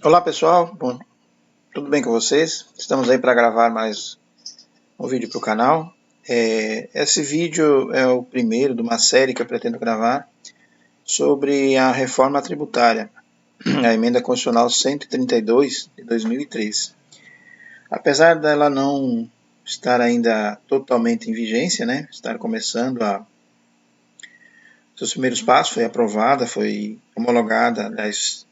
Olá pessoal, bom, tudo bem com vocês? Estamos aí para gravar mais um vídeo para o canal. Esse vídeo é o primeiro de uma série que eu pretendo gravar sobre a reforma tributária, a emenda constitucional 132 de 2003. Apesar dela não estar ainda totalmente em vigência, né, estar começando seus primeiros passos, foi aprovada, foi homologada, aliás,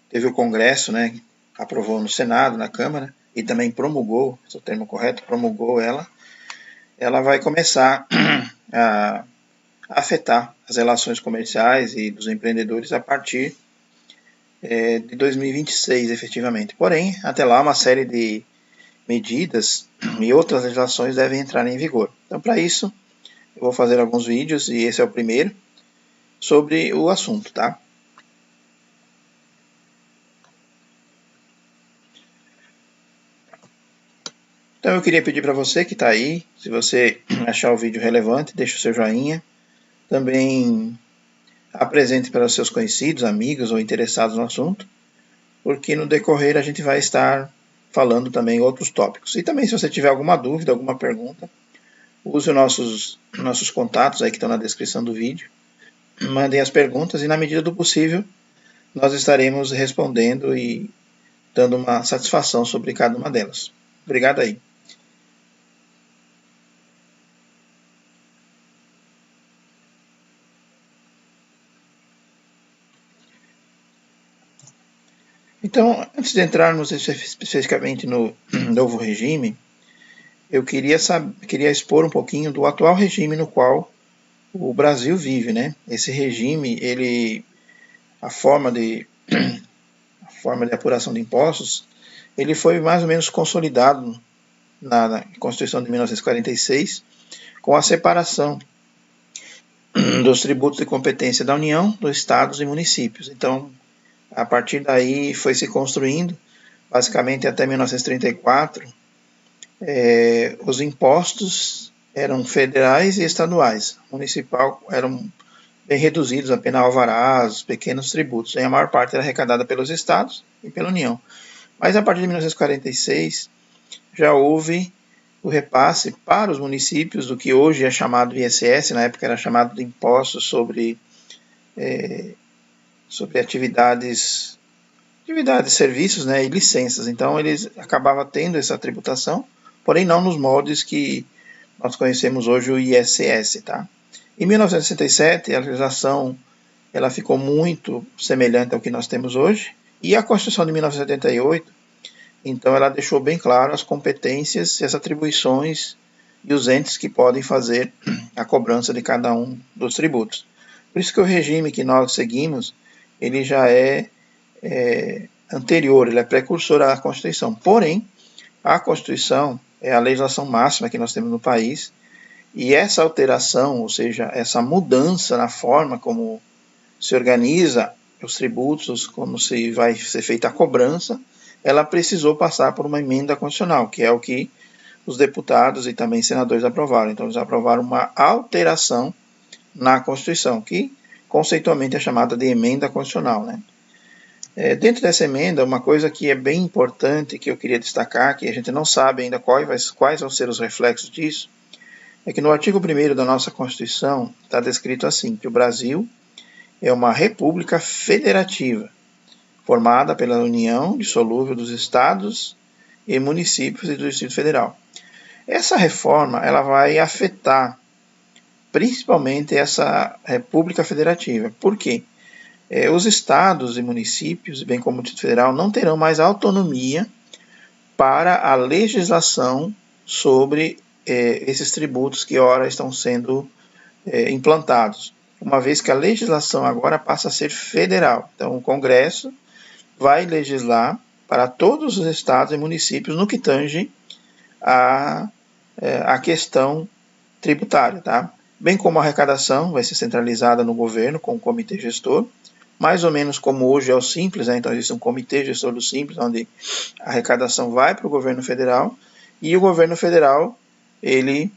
teve o Congresso, né, aprovou no Senado, na Câmara, e também promulgou, esse é o termo correto, promulgou ela vai começar a afetar as relações comerciais e dos empreendedores a partir de 2026, efetivamente. Porém, até lá, uma série de medidas e outras legislações devem entrar em vigor. Então, para isso, eu vou fazer alguns vídeos, e esse é o primeiro, sobre o assunto, tá? Então eu queria pedir para você que está aí, se você achar o vídeo relevante, deixe o seu joinha. Também apresente para os seus conhecidos, amigos ou interessados no assunto, porque no decorrer a gente vai estar falando também outros tópicos. E também se você tiver alguma dúvida, alguma pergunta, use os nossos contatos aí que estão na descrição do vídeo. Mandem as perguntas e na medida do possível nós estaremos respondendo e dando uma satisfação sobre cada uma delas. Obrigado aí. Então, antes de entrarmos especificamente no novo regime, eu queria expor um pouquinho do atual regime no qual o Brasil vive, né? Esse regime, a forma de apuração de impostos, ele foi mais ou menos consolidado na Constituição de 1946, com a separação dos tributos de competência da União, dos estados e municípios. Então, a partir daí foi se construindo, basicamente até 1934, os impostos eram federais e estaduais. Municipal eram bem reduzidos, apenas alvarás, pequenos tributos. E a maior parte era arrecadada pelos estados e pela União. Mas a partir de 1946 já houve o repasse para os municípios do que hoje é chamado de ISS, na época era chamado de impostos sobre atividades, serviços, né, e licenças. Então eles acabavam tendo essa tributação, porém não nos moldes que nós conhecemos hoje o ISS, tá? Em 1967 a legislação ela ficou muito semelhante ao que nós temos hoje, e a Constituição de 1978, então ela deixou bem claro as competências e as atribuições e os entes que podem fazer a cobrança de cada um dos tributos. Por isso que o regime que nós seguimos, ele já é anterior, ele é precursor à Constituição. Porém, a Constituição é a legislação máxima que nós temos no país, e essa alteração, ou seja, essa mudança na forma como se organiza os tributos, como se vai ser feita a cobrança, ela precisou passar por uma emenda constitucional, que é o que os deputados e também senadores aprovaram. Então, eles aprovaram uma alteração na Constituição, que conceitualmente é chamada de emenda constitucional, né? Dentro dessa emenda, uma coisa que é bem importante, que eu queria destacar, que a gente não sabe ainda quais vão ser os reflexos disso, é que no artigo 1º da nossa Constituição está descrito assim, que o Brasil é uma república federativa, formada pela união dissolúvel dos estados e municípios e do Distrito Federal. Essa reforma ela vai afetar principalmente essa república federativa. Por quê? Os estados e municípios, bem como o Distrito Federal, não terão mais autonomia para a legislação sobre esses tributos que ora estão sendo implantados, uma vez que a legislação agora passa a ser federal. Então, o Congresso vai legislar para todos os estados e municípios no que tange a questão tributária, tá? Bem como a arrecadação vai ser centralizada no governo com o comitê gestor, mais ou menos como hoje é o Simples, né? Então existe um comitê gestor do Simples, onde a arrecadação vai para o governo federal, e o governo federal ele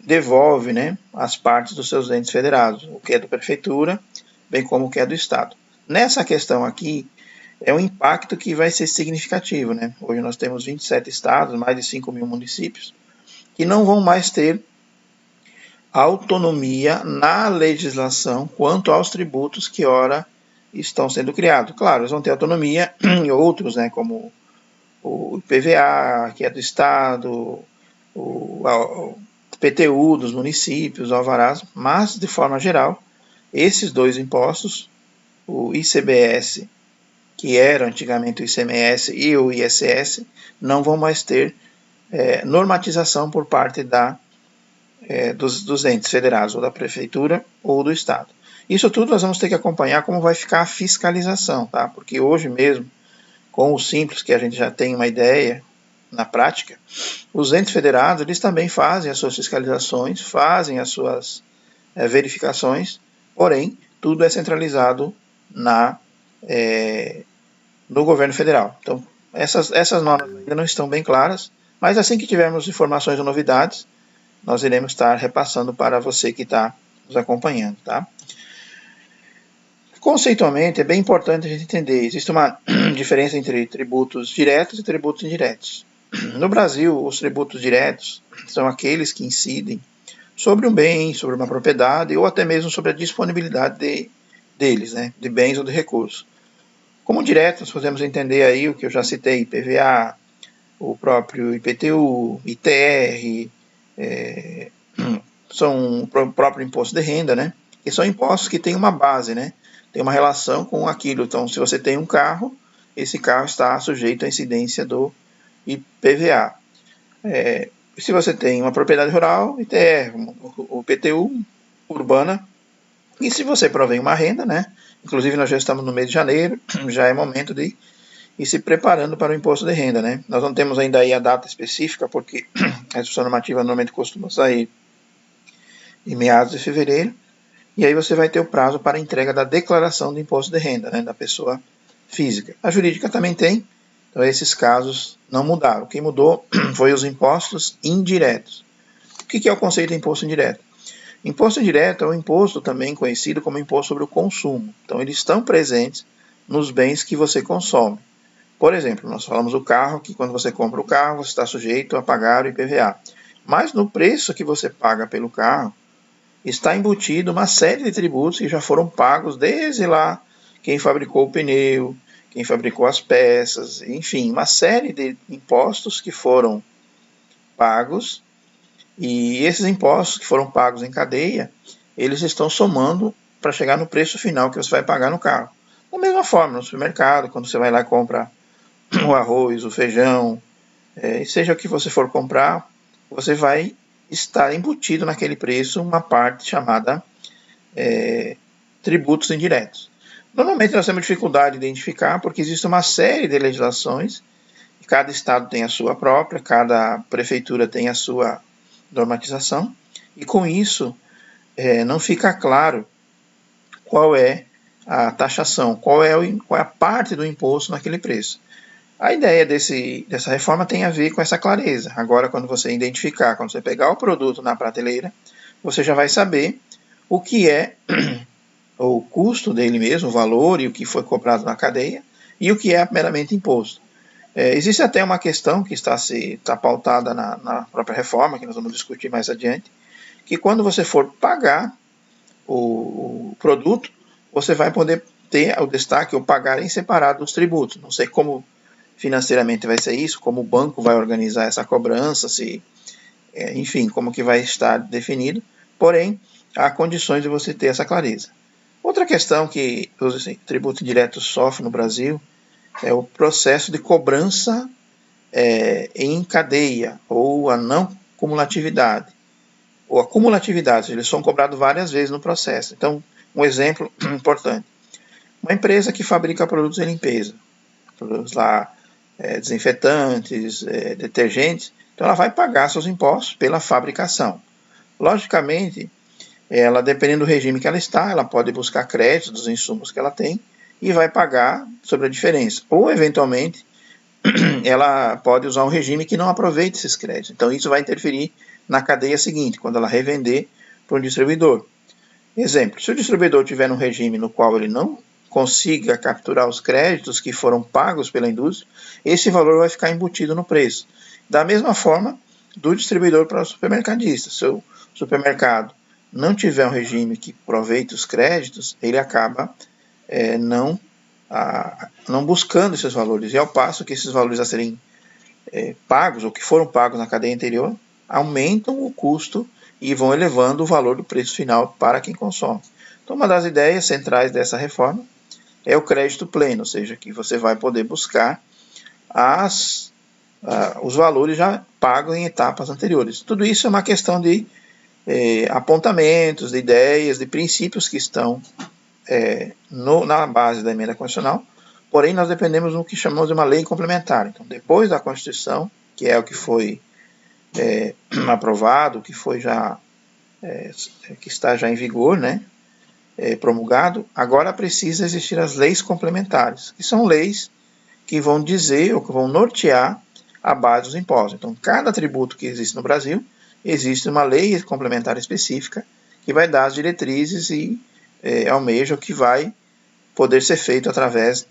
devolve, né, as partes dos seus entes federados, o que é da prefeitura, bem como o que é do estado. nessa questão aqui, é um impacto que vai ser significativo, né? Hoje nós temos 27 estados, mais de 5 mil municípios, que não vão mais ter autonomia na legislação quanto aos tributos que ora estão sendo criados. Claro, eles vão ter autonomia em outros, né, como o IPVA, que é do Estado, o PTU dos municípios, o alvarás, mas, de forma geral, esses dois impostos, o ICBS, que era antigamente o ICMS, e o ISS, não vão mais ter normatização por parte dos entes federados, ou da prefeitura, ou do Estado. Isso tudo nós vamos ter que acompanhar como vai ficar a fiscalização, tá? Porque hoje mesmo, com o Simples, que a gente já tem uma ideia na prática, os entes federados, eles também fazem as suas fiscalizações, fazem as suas verificações, porém, tudo é centralizado no governo federal. Então, essas normas ainda não estão bem claras, mas assim que tivermos informações ou novidades, nós iremos estar repassando para você que está nos acompanhando, tá? Conceitualmente, é bem importante a gente entender, existe uma diferença entre tributos diretos e tributos indiretos. No Brasil, os tributos diretos são aqueles que incidem sobre um bem, sobre uma propriedade, ou até mesmo sobre a disponibilidade deles, né, de bens ou de recursos. Como direto, nós podemos entender aí o que eu já citei, IPVA, o próprio IPTU, ITR, são o próprio imposto de renda, né? Que são impostos que têm uma base, né? Tem uma relação com aquilo. Então, se você tem um carro, esse carro está sujeito à incidência do IPVA. Se você tem uma propriedade rural, ITR, o IPTU urbana. E se você provém uma renda, né? Inclusive, nós já estamos no mês de janeiro, já é momento de ir se preparando para o imposto de renda, né? Nós não temos ainda aí a data específica, porque a instrução normativa normalmente costuma sair em meados de fevereiro, e aí você vai ter o prazo para a entrega da declaração do imposto de renda, né, da pessoa física. A jurídica também tem, então esses casos não mudaram. O que mudou foi os impostos indiretos. O que é o conceito de imposto indireto? Imposto indireto é um imposto também conhecido como imposto sobre o consumo. Então, eles estão presentes nos bens que você consome. Por exemplo, nós falamos do carro, que quando você compra o carro, você está sujeito a pagar o IPVA. Mas no preço que você paga pelo carro, está embutido uma série de tributos que já foram pagos desde lá, quem fabricou o pneu, quem fabricou as peças, enfim, uma série de impostos que foram pagos. E esses impostos que foram pagos em cadeia, eles estão somando para chegar no preço final que você vai pagar no carro. Da mesma forma, no supermercado, quando você vai lá e compra o arroz, o feijão, seja o que você for comprar, você vai estar embutido naquele preço uma parte chamada tributos indiretos. Normalmente nós temos dificuldade de identificar porque existe uma série de legislações, cada estado tem a sua própria, cada prefeitura tem a sua normatização, e com isso não fica claro qual é a taxação, qual é a parte do imposto naquele preço. A ideia dessa reforma tem a ver com essa clareza. Agora, quando você identificar, quando você pegar o produto na prateleira, você já vai saber o que é o custo dele mesmo, o valor e o que foi cobrado na cadeia, e o que é meramente imposto. Existe até uma questão que está pautada na própria reforma, que nós vamos discutir mais adiante, que quando você for pagar o produto, você vai poder ter o destaque ou pagar em separado os tributos. Não sei como financeiramente vai ser isso, como o banco vai organizar essa cobrança, enfim, como que vai estar definido, porém, há condições de você ter essa clareza. Outra questão que os tributos indiretos sofrem no Brasil é o processo de cobrança em cadeia, ou a não cumulatividade, ou a cumulatividade, eles são cobrados várias vezes no processo. Então, um exemplo importante, uma empresa que fabrica produtos de limpeza, produtos lá, desinfetantes, detergentes, então ela vai pagar seus impostos pela fabricação. Logicamente, ela, dependendo do regime que ela está, ela pode buscar créditos dos insumos que ela tem e vai pagar sobre a diferença. Ou, eventualmente, ela pode usar um regime que não aproveite esses créditos. Então, isso vai interferir na cadeia seguinte, quando ela revender para um distribuidor. Exemplo, se o distribuidor tiver um regime no qual ele não consiga capturar os créditos que foram pagos pela indústria, esse valor vai ficar embutido no preço. Da mesma forma, do distribuidor para o supermercadista. Se o supermercado não tiver um regime que aproveite os créditos, ele acaba não buscando esses valores. E ao passo que esses valores a serem pagos, ou que foram pagos na cadeia anterior, aumentam o custo e vão elevando o valor do preço final para quem consome. Então, uma das ideias centrais dessa reforma é o crédito pleno, ou seja, que você vai poder buscar os valores já pagos em etapas anteriores. Tudo isso é uma questão de apontamentos, de ideias, de princípios que estão na base da emenda constitucional, porém nós dependemos do que chamamos de uma lei complementar. Então, depois da Constituição, que é o que foi aprovado, que foi que está já em vigor, né, promulgado, agora precisa existir as leis complementares, que são leis que vão dizer ou que vão nortear a base dos impostos. Então, cada tributo que existe no Brasil, existe uma lei complementar específica que vai dar as diretrizes e almeja o que vai poder ser feito através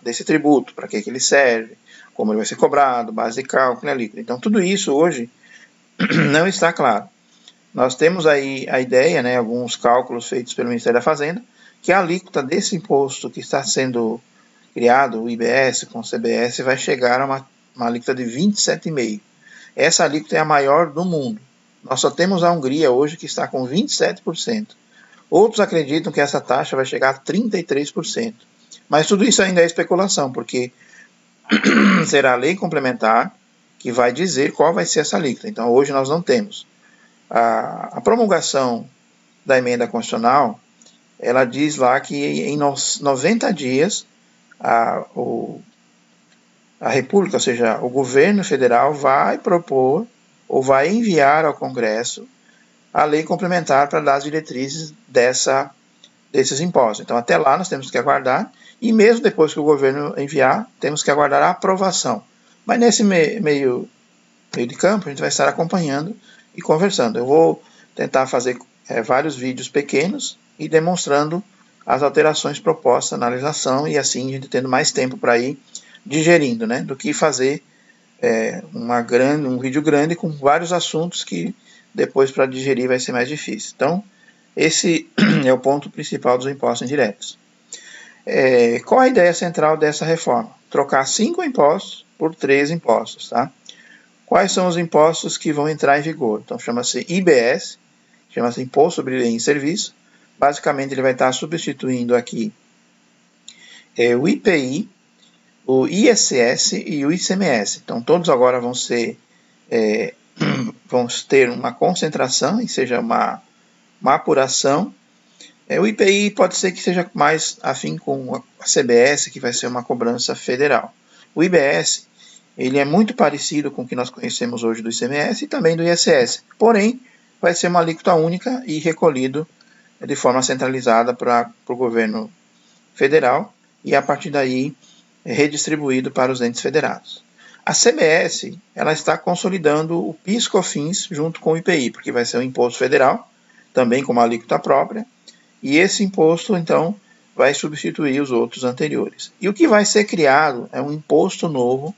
desse tributo, para que ele serve, como ele vai ser cobrado, base de cálculo e alíquota. Então, tudo isso hoje não está claro. Nós temos aí a ideia, né, alguns cálculos feitos pelo Ministério da Fazenda, que a alíquota desse imposto que está sendo criado, o IBS com o CBS, vai chegar a uma alíquota de 27,5%. Essa alíquota é a maior do mundo. Nós só temos a Hungria hoje que está com 27%. Outros acreditam que essa taxa vai chegar a 33%. Mas tudo isso ainda é especulação, porque será a lei complementar que vai dizer qual vai ser essa alíquota. Então, hoje nós não temos. A promulgação da emenda constitucional, ela diz lá que em 90 dias a República, ou seja, o governo federal vai propor ou vai enviar ao Congresso a lei complementar para dar as diretrizes desses impostos. Então, até lá nós temos que aguardar, e mesmo depois que o governo enviar, temos que aguardar a aprovação. Mas nesse meio de campo, a gente vai estar acompanhando e conversando. Eu vou tentar fazer vários vídeos pequenos e demonstrando as alterações propostas na legislação, e assim a gente tendo mais tempo para ir digerindo, né, do que fazer um vídeo grande com vários assuntos que depois para digerir vai ser mais difícil. Então, esse é o ponto principal dos impostos indiretos. Qual a ideia central dessa reforma? Trocar 5 impostos por 3 impostos, tá? Quais são os impostos que vão entrar em vigor? Então, chama-se IBS, chama-se Imposto sobre Bem e Serviço. Basicamente, ele vai estar substituindo aqui o IPI, o ISS e o ICMS. Então, todos agora vão ter uma concentração, e seja uma apuração. O IPI pode ser que seja mais afim com a CBS, que vai ser uma cobrança federal. O IBS, ele é muito parecido com o que nós conhecemos hoje do ICMS e também do ISS, porém, vai ser uma alíquota única e recolhido de forma centralizada para o governo federal, e a partir daí redistribuído para os entes federados. A CBS, ela está consolidando o PIS/COFINS junto com o IPI, porque vai ser um imposto federal, também com uma alíquota própria, e esse imposto, então, vai substituir os outros anteriores. E o que vai ser criado é um imposto novo,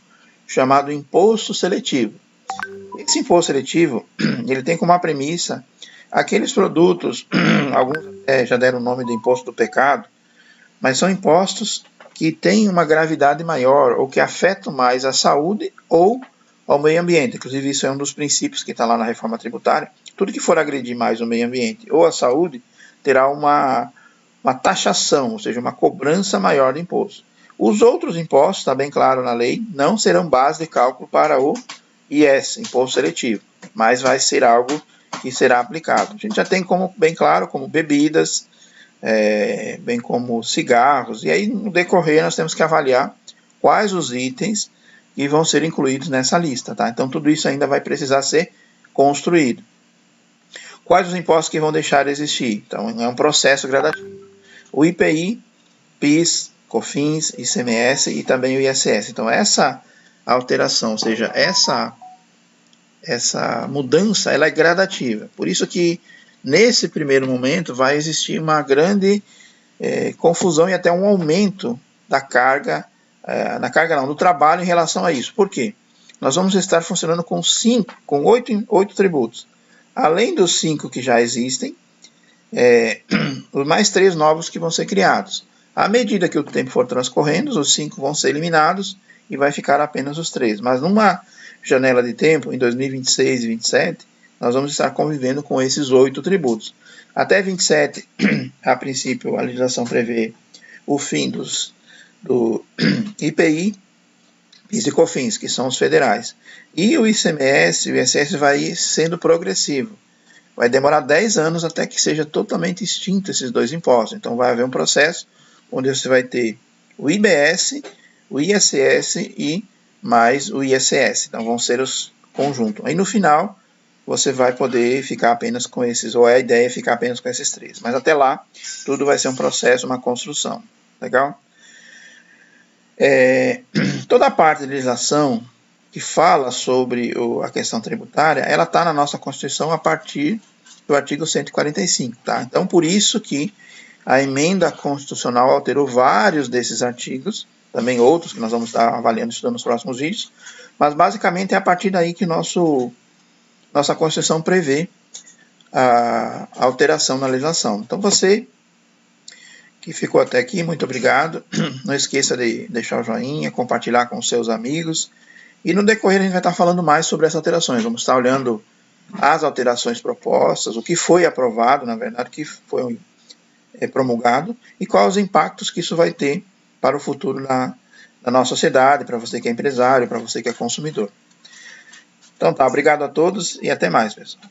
chamado imposto seletivo. Esse imposto seletivo, ele tem como uma premissa aqueles produtos, alguns já deram o nome de imposto do pecado, mas são impostos que têm uma gravidade maior ou que afetam mais a saúde ou ao meio ambiente. Inclusive, isso é um dos princípios que está lá na reforma tributária. Tudo que for agredir mais o meio ambiente ou a saúde terá uma taxação, ou seja, uma cobrança maior de imposto. Os outros impostos, está bem claro na lei, não serão base de cálculo para o IS, imposto seletivo, mas vai ser algo que será aplicado. A gente já tem bem claro como bebidas, bem como cigarros, e aí no decorrer nós temos que avaliar quais os itens que vão ser incluídos nessa lista, tá? Então tudo isso ainda vai precisar ser construído. Quais os impostos que vão deixar de existir? Então é um processo gradativo. O IPI, PIS, COFINS, ICMS e também o ISS. Então essa alteração, ou seja, essa mudança, ela é gradativa. Por isso que nesse primeiro momento vai existir uma grande confusão e até um aumento da carga, do trabalho em relação a isso. Por quê? Nós vamos estar funcionando com 8 tributos. Além dos 5 que já existem, os mais 3 novos que vão ser criados. À medida que o tempo for transcorrendo, os 5 vão ser eliminados e vai ficar apenas os 3. Mas numa janela de tempo, em 2026 e 2027, nós vamos estar convivendo com esses 8 tributos. Até 27, a princípio, a legislação prevê o fim do IPI, PIS e COFINS, que são os federais. E o ICMS, o ISS vai sendo progressivo. Vai demorar 10 anos até que seja totalmente extinto esses 2 impostos. Então vai haver um processo onde você vai ter o IBS, o ISS e mais o ISS. Então vão ser os conjuntos. Aí no final você vai poder ficar apenas com esses, ou a ideia é ficar apenas com esses 3. Mas até lá, tudo vai ser um processo, uma construção. Legal? Toda a parte de legislação que fala sobre a questão tributária, ela está na nossa Constituição a partir do artigo 145. Tá? Então, por isso que a emenda constitucional alterou vários desses artigos, também outros que nós vamos estar avaliando e estudando nos próximos vídeos, mas basicamente é a partir daí que nossa Constituição prevê a alteração na legislação. Então, você que ficou até aqui, muito obrigado. Não esqueça de deixar o joinha, compartilhar com seus amigos. E no decorrer a gente vai estar falando mais sobre essas alterações. Vamos estar olhando as alterações propostas, o que foi aprovado, na verdade, o que foi promulgado e quais os impactos que isso vai ter para o futuro da nossa sociedade, para você que é empresário, para você que é consumidor. Então tá, obrigado a todos e até mais, pessoal.